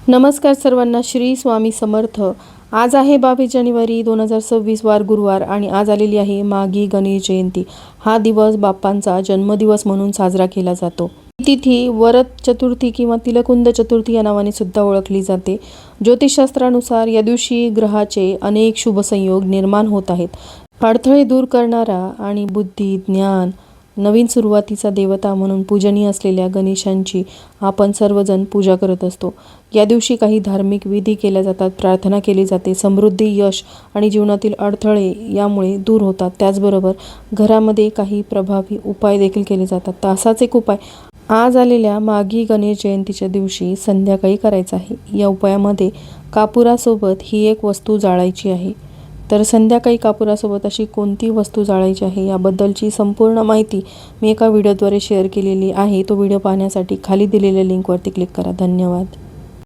नमस्कार सर्वांना, श्री स्वामी समर्थ। आज आहे 22 जानेवारी 2026 वार गुरुवार आणि आज आलेली आहे माघी गणेश जयंती। हा दिवस बाप्पांचा जन्मदिवस म्हणून साजरा केला जातो। ही तिथी वरद चतुर्थी किंवा तिलकुंद चतुर्थी या नावाने सुद्धा ओळखली जाते। ज्योतिषशास्त्रानुसार या दिवशी ग्रहाचे अनेक शुभ संयोग निर्माण होत आहेत। अडथळे दूर करणारा आणि बुद्धी, ज्ञान, नवीन सुरुवातीचा देवता म्हणून पूजनीय असलेल्या गणेशांची आपण सर्वजण पूजा करत असतो। या दिवशी काही धार्मिक विधी केल्या जातात, प्रार्थना केली जाते, समृद्धी, यश आणि जीवनातील अडथळे यामुळे दूर होतात। त्याचबरोबर घरामध्ये काही प्रभावी उपाय देखील केले जातात। तर असाच एक उपाय आज आलेल्या माघी गणेश जयंतीच्या दिवशी संध्याकाळी करायचा आहे। या उपायामध्ये कापुरासोबत ही एक वस्तू जाळायची आहे। तर संध्याकाळी कापुरासोबत अशी कोणती वस्तू जाळायची आहे याबद्दलची संपूर्ण माहिती मी एका व्हिडिओद्वारे शेअर केलेली आहे। तो व्हिडिओ पाहण्यासाठी खाली दिलेल्या लिंकवरती क्लिक करा। धन्यवाद।